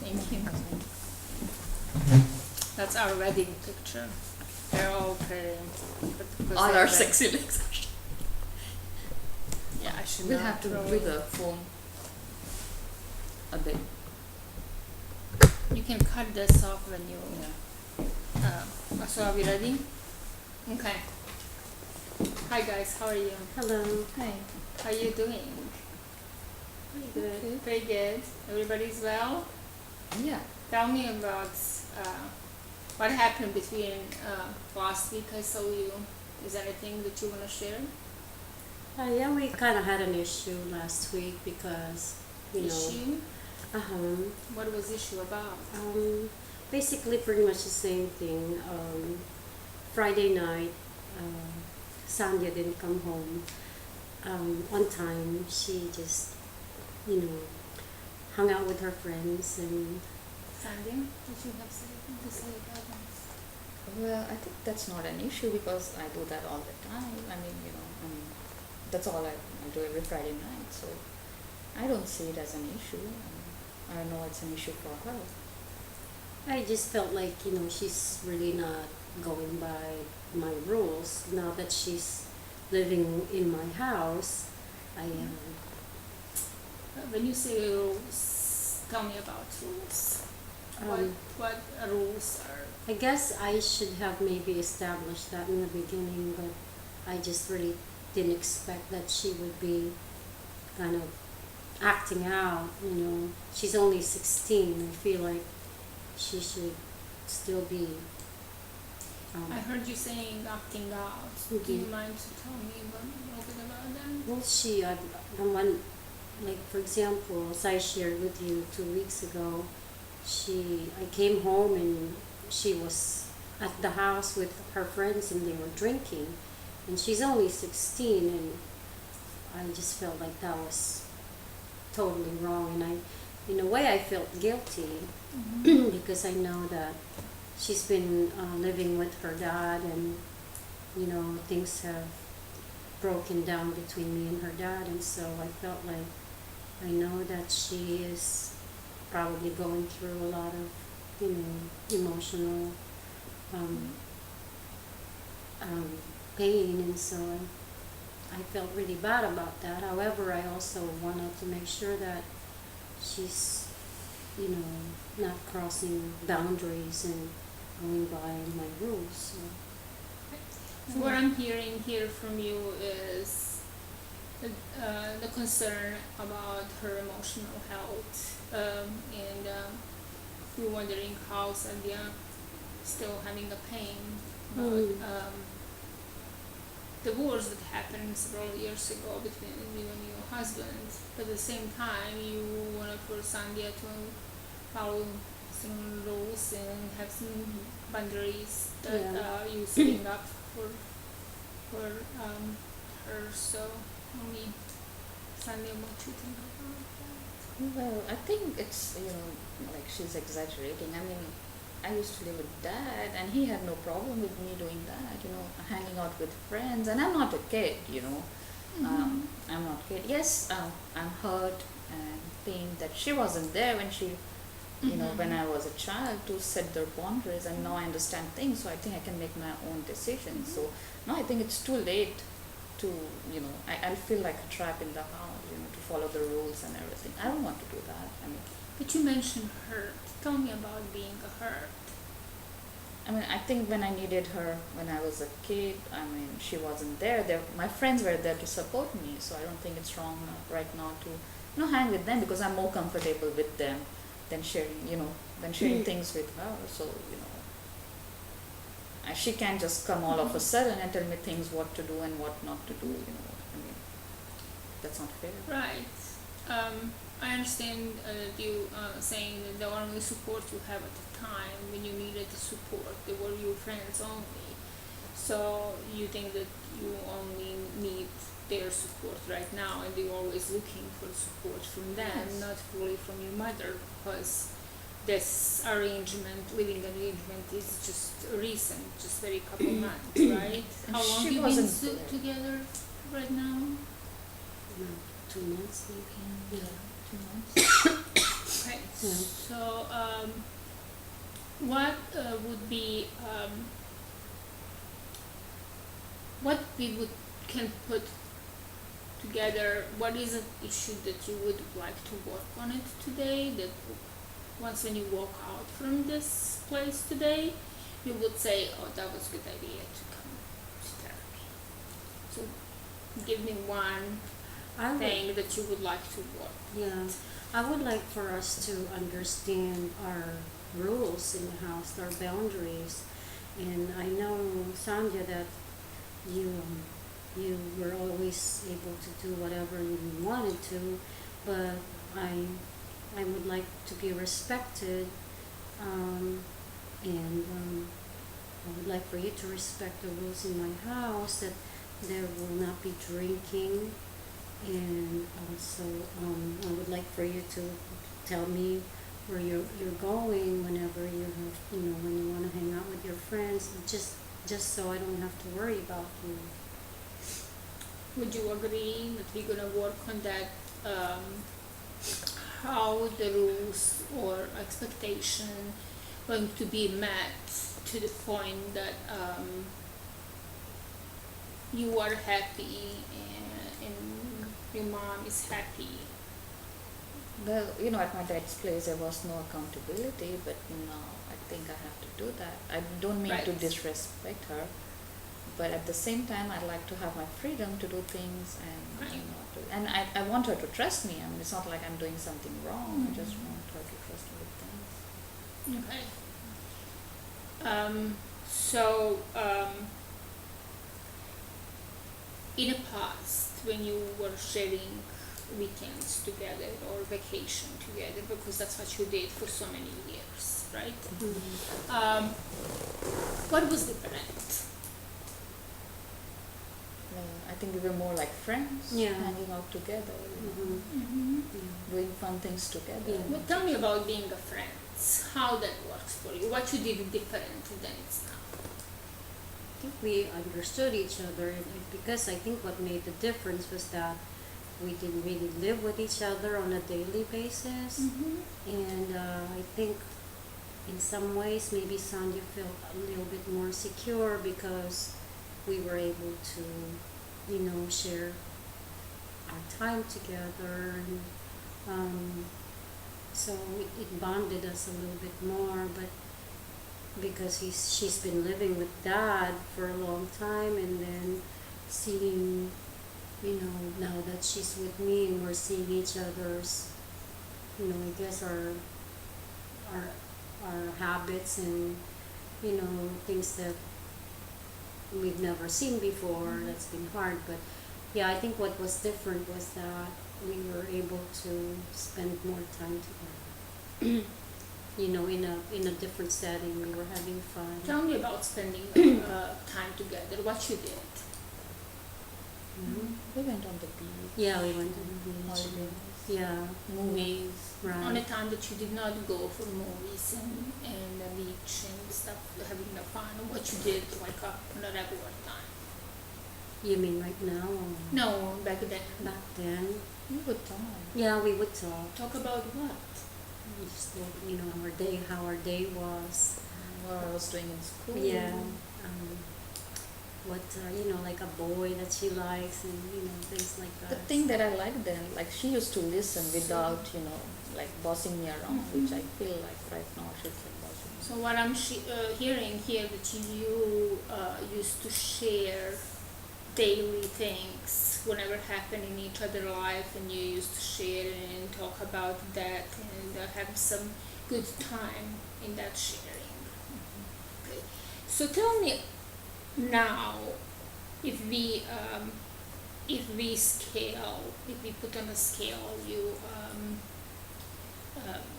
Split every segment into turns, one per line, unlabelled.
Thank you. That's our wedding picture. They're all pretty.
All our sexy legs.
Yeah, I should
We'll
not
have to
throw
do
it.
the phone a bit.
You can cut this off when you.
Yeah.
So are we ready? Okay. Hi guys, how are you?
Hello.
Hi.
How are you doing?
Pretty good.
Pretty good. Everybody's well?
Yeah.
Tell me about what happened between last week I saw you. Is there anything that you want to share?
Yeah, we kind of had an issue last week because,
Issue?
uh-huh.
What was the issue about?
Basically pretty much the same thing. Friday night, Sandhya didn't come home on time. She just, hung out with her friends and
Sandy, did you have something to say about that?
Well, I think that's not an issue because I do that all the time. I mean, that's all I do every Friday night. So I don't see it as an issue. I know it's an issue for her.
I just felt like, she's really not going by my rules. Now that she's living in my house,
When you say rules, tell me about rules. What rules are?
I guess I should have maybe established that in the beginning, but I just really didn't expect that she would be kind of acting out, She's only 16. I feel like she should still be.
I heard you saying acting out. Do you mind to tell me a little bit about that?
Well, like for example, as I shared with you 2 weeks ago, I came home and she was at the house with her friends and they were drinking, and she's only 16, and I just felt like that was totally wrong, and in a way I felt guilty because I know that she's been living with her dad, and things have broken down between me and her dad, and so I felt like I know that she is probably going through a lot of emotional pain, and so I felt really bad about that. However, I also wanted to make sure that she's not crossing boundaries and going by my rules.
So what I'm hearing here from you is the concern about her emotional health, and you're wondering how Sandhya still having a pain about the wars that happened several years ago between you and your husband. But at the same time, you wanted for Sandhya to follow some rules and have some boundaries that you setting up for her. So, Sandhya, what you think about that?
Well, I think it's, like she's exaggerating. I mean, I used to live with Dad and he had no problem with me doing that, hanging out with friends. And I'm not a kid, I'm not a kid. Yes, I'm hurt and pained that she wasn't there when she, when I was a child, to set their boundaries. And now I understand things, so I think I can make my own decisions. So now I think it's too late to, I'll feel like a trap in the house, to follow the rules and everything. I don't want to do that. I mean,
but you mentioned hurt. Tell me about being hurt.
I mean, I think when I needed her when I was a kid, she wasn't there. My friends were there to support me, so I don't think it's wrong right now to, hang with them because I'm more comfortable with them than sharing, things with her. So, she can't just come all of a sudden and tell me things what to do and what not to do. That's not fair.
Right. I understand you saying that the only support you have at the time when you needed the support, they were your friends only. So you think that you only need their support right now, and you're always looking for support from them, not fully from your mother, because this living arrangement is just recent, just very couple months, right? How long have you been together right now?
2 months maybe.
Yeah, 2 months.
Okay,
Yeah.
so what would be what we would can put together? What is an issue that you would like to work on it today? That once when you walk out from this place today, you would say, "Oh, that was a good idea to come to therapy." So, give me one
I would,
thing that you would like to work.
yeah, I would like for us to understand our rules in the house, our boundaries. And I know, Sandhya, that you were always able to do whatever you wanted to, but I would like to be respected, and I would like for you to respect the rules in my house, that there will not be drinking, and also I would like for you to tell me where you're going whenever you have, when you want to hang out with your friends, just so I don't have to worry about you.
Would you agree that we're gonna work on that? How the rules or expectation going to be met to the point that you are happy and your mom is happy.
Well, at my dad's place there was no accountability, but now I think I have to do that. I don't mean to
Right.
disrespect her, but at the same time I'd like to have my freedom to do things, and
Right.
and I want her to trust me. I mean, it's not like I'm doing something wrong. I just want her to trust me with things.
Okay. So in the past, when you were sharing weekends together or vacation together, because that's what you did for so many years, right? What was different?
I think we were more like friends,
Yeah.
hanging out together,
Mm-hmm.
doing fun things together.
Yeah.
Well, tell me about being a friend. How that works for you? What you did different than it's now?
I think we understood each other, and because I think what made the difference was that we didn't really live with each other on a daily basis. And I think in some ways maybe Sandhya felt a little bit more secure because we were able to, share our time together, and so it bonded us a little bit more. But because she's been living with dad for a long time, and then seeing, now that she's with me and we're seeing each other's, I guess our habits and, things that we've never seen before, that's been hard. But yeah, I think what was different was that we were able to spend more time together. In a different setting, we were having fun.
Tell me about spending time together. What you did.
We went on the beach.
Yeah, we went to the beach.
Holidays.
Yeah,
Movies.
right.
On a time that you did not go for movies and the beach and stuff, having the fun, what you did like on a regular time.
You mean right now? Or
No, back then.
back then?
We would talk.
Yeah, we would talk.
Talk about what?
Just how our day was.
What I was doing in school.
Yeah. What like a boy that she likes, and things like that.
The thing that I liked then, like she used to listen without, like bossing me around, which I feel like right now she's like bossing me.
So what I'm hearing here that you used to share daily things whenever happened in each other's life, and you used to share and talk about that and have some good time in that sharing. Okay. So tell me now, if we put on a scale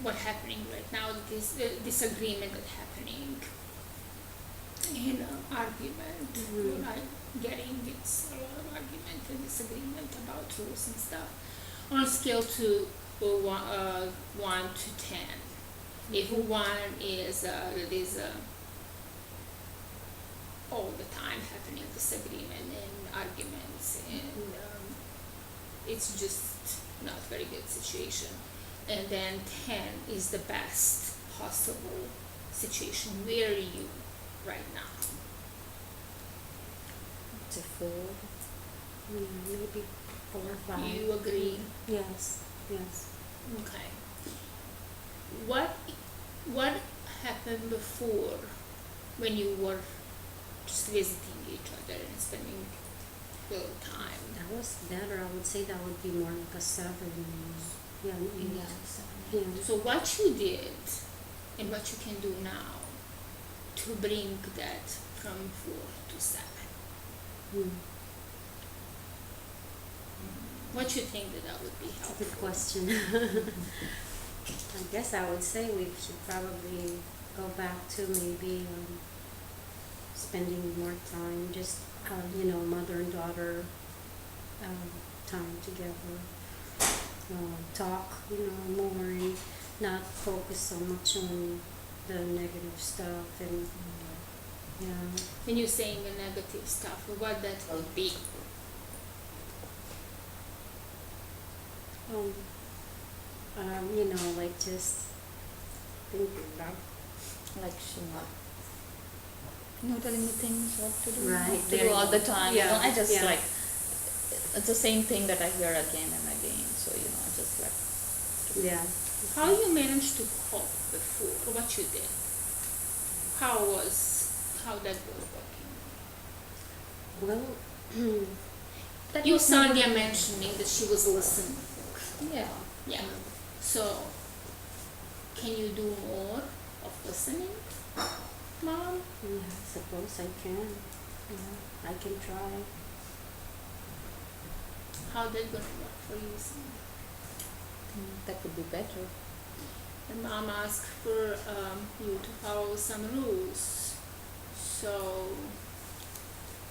what happening right now, this disagreement that's happening in argument. What I'm getting, it's a lot of argument and disagreement about rules and stuff. On a scale to 1 to 10, if 1 is all the time happening disagreement and arguments, and it's just not very good situation, and then 10 is the best possible situation. Where are you right now?
It's a 4.
Yeah, maybe 4 or 5.
You agree?
Yes, yes.
Okay. What happened before when you were just visiting each other and spending little time?
That was better. I would say that would be more like a 7. Yeah, 8. Yeah.
So what you did and what you can do now to bring that from 4 to 7?
Hmm.
What you think that would be
That's a
helpful?
good question. I guess I would say we should probably go back to maybe spending more time, just mother and daughter time together. Talk, more and not focus so much on the negative stuff and
When you're saying the negative stuff, what that would be?
like just think about
Like she not telling me things what to do,
Right,
what to
there
do
you
all
go.
the time.
Yeah,
I just
yeah.
like, it's the same thing that I hear again and again. So I just like.
yeah.
How you managed to cope before? What you did? How that was working?
Well,
That
You
was
Sonia
never-
mentioning that she was listening.
Yeah.
Yeah. So, can you do more of listening, Mom?
yeah, I suppose I can. Yeah, I can try.
How that gonna work for you, Sonia?
That would be better.
And Mom asked for you to follow some rules. So,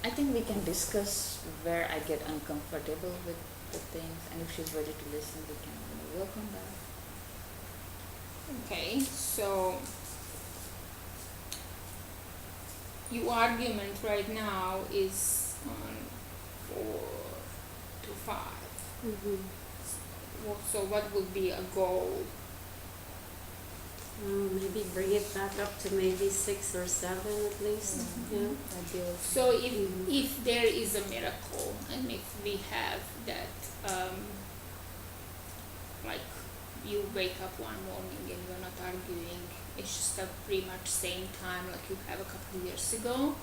I think we can discuss where I get uncomfortable with the things, and if she's ready to listen, we can work on that.
okay, so your argument right now is on 4 to 5.
Mm-hmm.
So what would be a goal?
Maybe bring it back up to maybe 6 or 7 at least.
Mhm.
Yeah.
That'd be okay.
So if there is a miracle and if we have that, like you wake up one morning and you're not arguing, it's just at pretty much same time like you have a couple of years ago,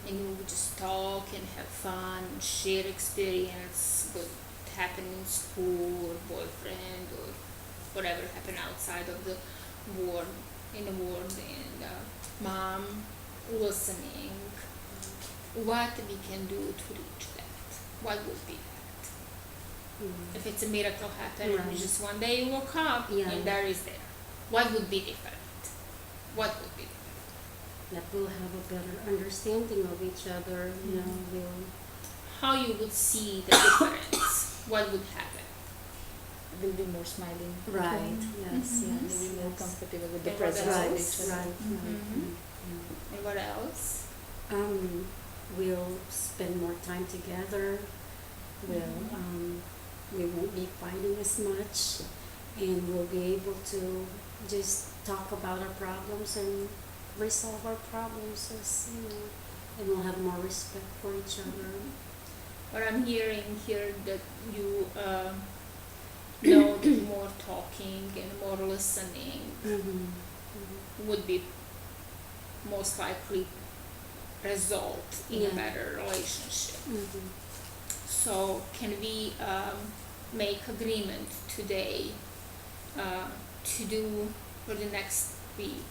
and you would just talk and have fun, share experience, what happened in school or boyfriend or whatever happened outside of the in the world, and Mom listening, what we can do to reach that? What would be that?
Mhm.
If it's a miracle happen and
Right.
just one day you woke up
Yeah.
and there is there, what would be different? What would be different?
That we'll have a better understanding of each other. We'll
How you would see the difference? What would happen?
We'll be more smiling.
right. Yes.
Mhm.
Yes.
Maybe more
yes.
comfortable with the
And what
presence of
Right.
each other.
Right.
Mhm.
Right.
And what else?
We'll spend more time together. We won't be fighting as much, and we'll be able to just talk about our problems and resolve our problems and we'll have more respect for each other.
What I'm hearing here that you know that more talking and more listening would be most likely result in a
Yeah.
better relationship.
Mm-hmm.
So can we make agreement today to do for the next week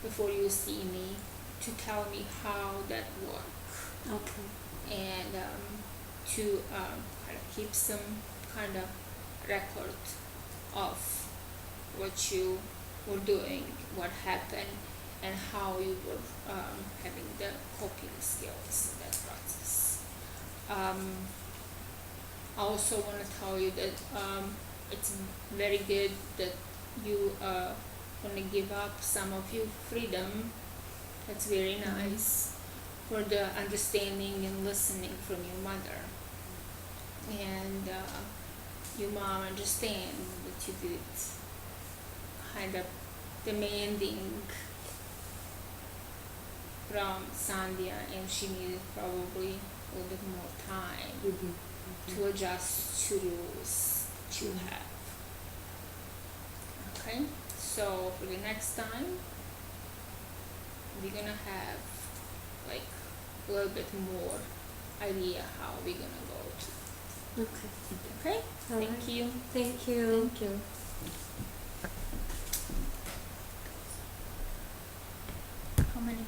before you see me to tell me how that worked,
Okay.
and to kind of keep some kind of record of what you were doing, what happened, and how you were having the coping skills in that process. I also want to tell you that it's very good that you want to give up some of your freedom. That's very nice for the understanding and listening from your mother. And your mom understand that you did kind of demanding from Sandhya, and she needed probably a little bit more time
Mm-hmm.
to adjust to the rules to have. Okay, so for the next time, we're gonna have like a little bit more idea how we're gonna go to.
Okay.
Okay,
All
thank
right.
you.
Thank you.
Thank you.
How many